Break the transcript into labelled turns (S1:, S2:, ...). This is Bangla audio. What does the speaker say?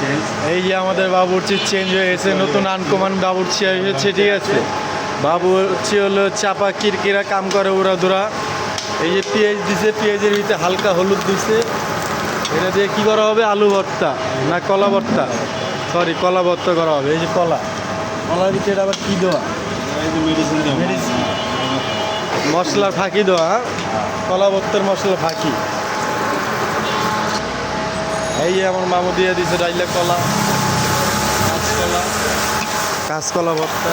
S1: চেঞ্জ।
S2: এই যে আমাদের বাবুর্চি চেঞ্জ হয়ে গেছে, নতুন আনকমান বাবুর্চি এসেছে, ঠিক আছে। বাবুর্চি হলো চাপা কিরকিরা কাম করে ওরা ধরা। এই যে পেঁয়াজ দিছে, পেঁয়াজের ভিতরে হালকা হলুদ দিছে। এটা দিয়ে কি করা হবে? আলু ভর্তা না কলা ভর্তা? সরি, কলা ভর্তা করা হবে। এই যে কলা, কলার ভিতরে আবার কি দেওয়া?
S1: এই যে মেডিসিন দেওয়া।
S2: মেডিসিন, মশলা ফাঁকি দেওয়া, হ্যাঁ? কলা ভর্তার মশলা ফাঁকি। এই যে আমার মামু দিয়ে দিছে ডাইলে কলা, কাঁচকলা, কাঁচকলা ভর্তা।